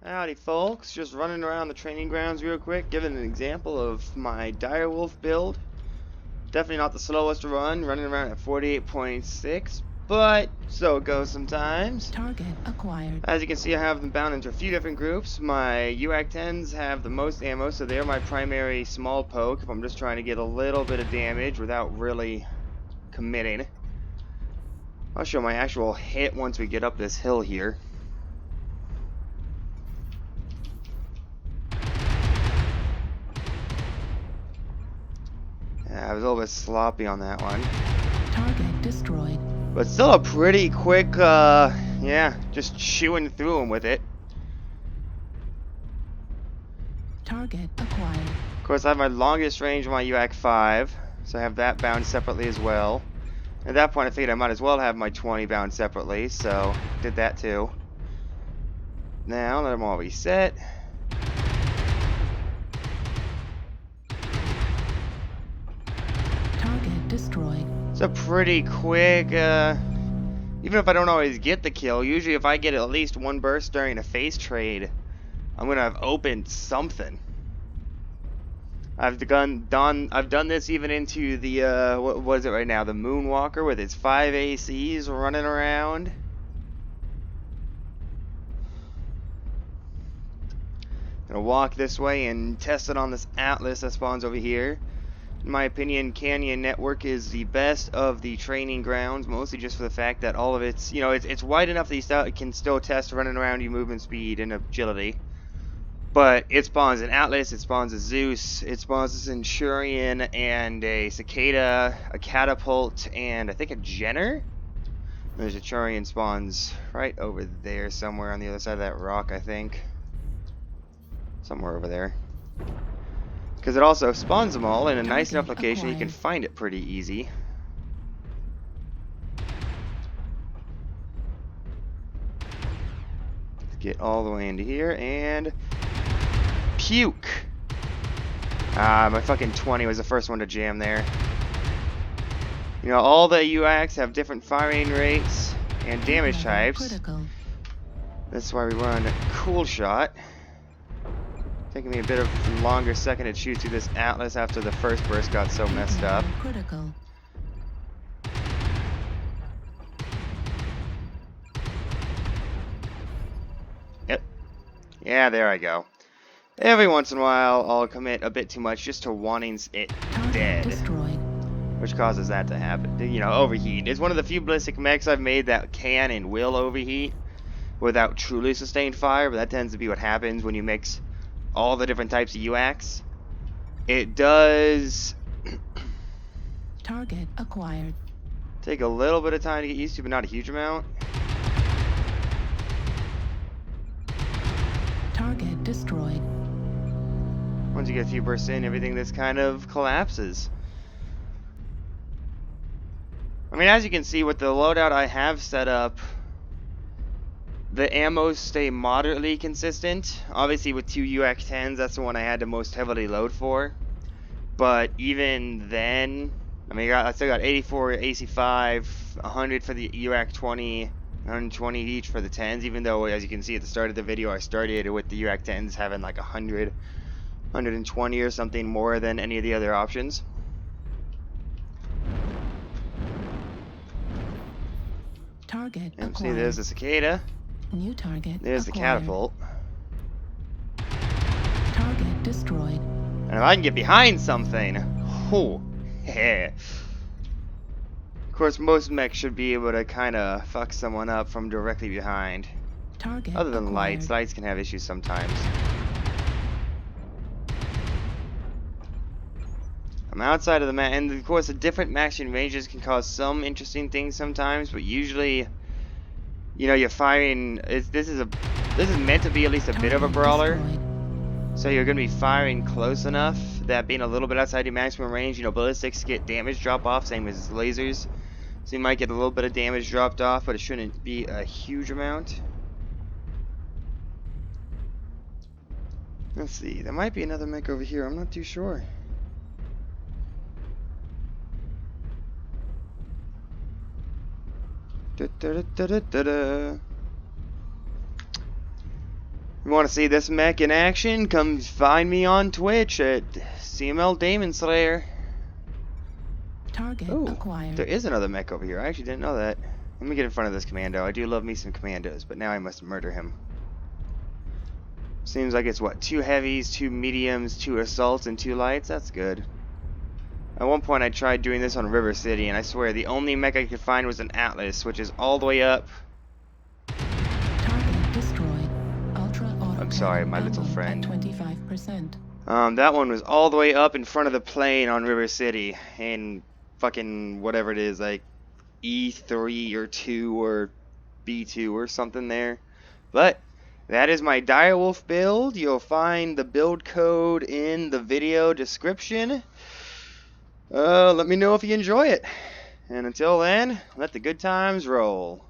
Howdy folks, just running around the training grounds real quick, giving an example of my direwolf build. Definitely not the slowest run, running around at 48.6, but so it goes sometimes. Target acquired. As you can see, I have them bound into a few different groups. My UAC 10s have the most ammo, so they're my primary small poke if I'm just trying to get a little bit of damage without really committing. I'll show my actual hit once we get up this hill here. I was a little bit sloppy on that one. Target destroyed. But still a pretty quick, yeah, just chewing through them with it. Target acquired. Of course, I have my longest range on my UAC 5, so I have that bound separately as well. At that point, I figured I might as well have my 20 bound separately, so did that too. Now, let them all reset. Destroyed. It's a pretty quick, even if I don't always get the kill, usually if I get at least one burst during a phase trade, I'm gonna have opened something. I've done this even into the, what was it right now, the Moonwalker with its 5 ACs running around. Gonna walk this way and test it on this Atlas that spawns over here. In my opinion, Canyon Network is the best of the training grounds, mostly just for the fact that all of it's, you know, it's wide enough that you can still test running around your movement speed and agility. But it spawns an Atlas, it spawns a Zeus, it spawns a Centurion and a Cicada, a Catapult, and I think a Jenner? The Centurion spawns right over there somewhere on the other side of that rock, I think. Somewhere over there. Because it also spawns them all in a nice enough location you can find it pretty easy. Let's get all the way into here and puke. My fucking 20 was the first one to jam there. You know, all the UACs have different firing rates and damage types. That's why we run Cool Shot. Taking me a bit of longer second to shoot through this Atlas after the first burst got so messed up. Critical. Yep. Yeah, there I go. Every once in a while, I'll commit a bit too much just to wanting it dead. Destroyed. Which causes that to happen. You know, overheat. It's one of the few ballistic mechs I've made that can and will overheat without truly sustained fire, but that tends to be what happens when you mix all the different types of UACs. It does Target acquired. take a little bit of time to get used to, but not a huge amount. Target destroyed. Once you get a few bursts in, everything just kind of collapses. I mean, as you can see with the loadout I have set up, the ammos stay moderately consistent. Obviously with 2 UAC 10s, that's the one I had to most heavily load for. But even then, I mean, I still got 84 AC5, 100 for the UAC 20, 120 each for the 10s, even though, as you can see at the start of the video, I started with the UAC 10s having like 100, 120 or something more than any of the other options. Target And acquired. see, there's the Cicada. New target There's the catapult. Target destroyed. And if I can get behind something, oh, yeah. Of course, most mechs should be able to kind of fuck someone up from directly behind. Target Other than acquired. lights. Lights can have issues sometimes. I'm outside of the map, and of course, the different maxing ranges can cause some interesting things sometimes, but usually, you know, you're firing. This is meant to be at least a bit of a brawler. So you're going to be firing close enough that being a little bit outside your maximum range, you know, ballistics get damage drop off, same as lasers. So you might get a little bit of damage dropped off, but it shouldn't be a huge amount. Let's see, there might be another mech over here, I'm not too sure. Da, da, da, da, da, da. you want to see this mech in action, come find me on Twitch at CML Demon Slayer. Target Oh, acquired. there is another mech over here. I actually didn't know that. Let me get in front of this commando. I do love me some commandos, but now I must murder him. Seems like it's what, 2 heavies, 2 mediums, 2 assaults, and 2 lights? That's good. At one point I tried doing this on River City, and I swear the only mech I could find was an Atlas, which is all the way up. Target destroyed. Ultra auto I'm sorry, my cannon little ammo friend. at 25%. That one was all the way up in front of the plane on River City, in fucking whatever it is, like E3 or 2 or B2 or something there. But that is my direwolf build. You'll find the build code in the video description. Let me know if you enjoy it. And until then, let the good times roll.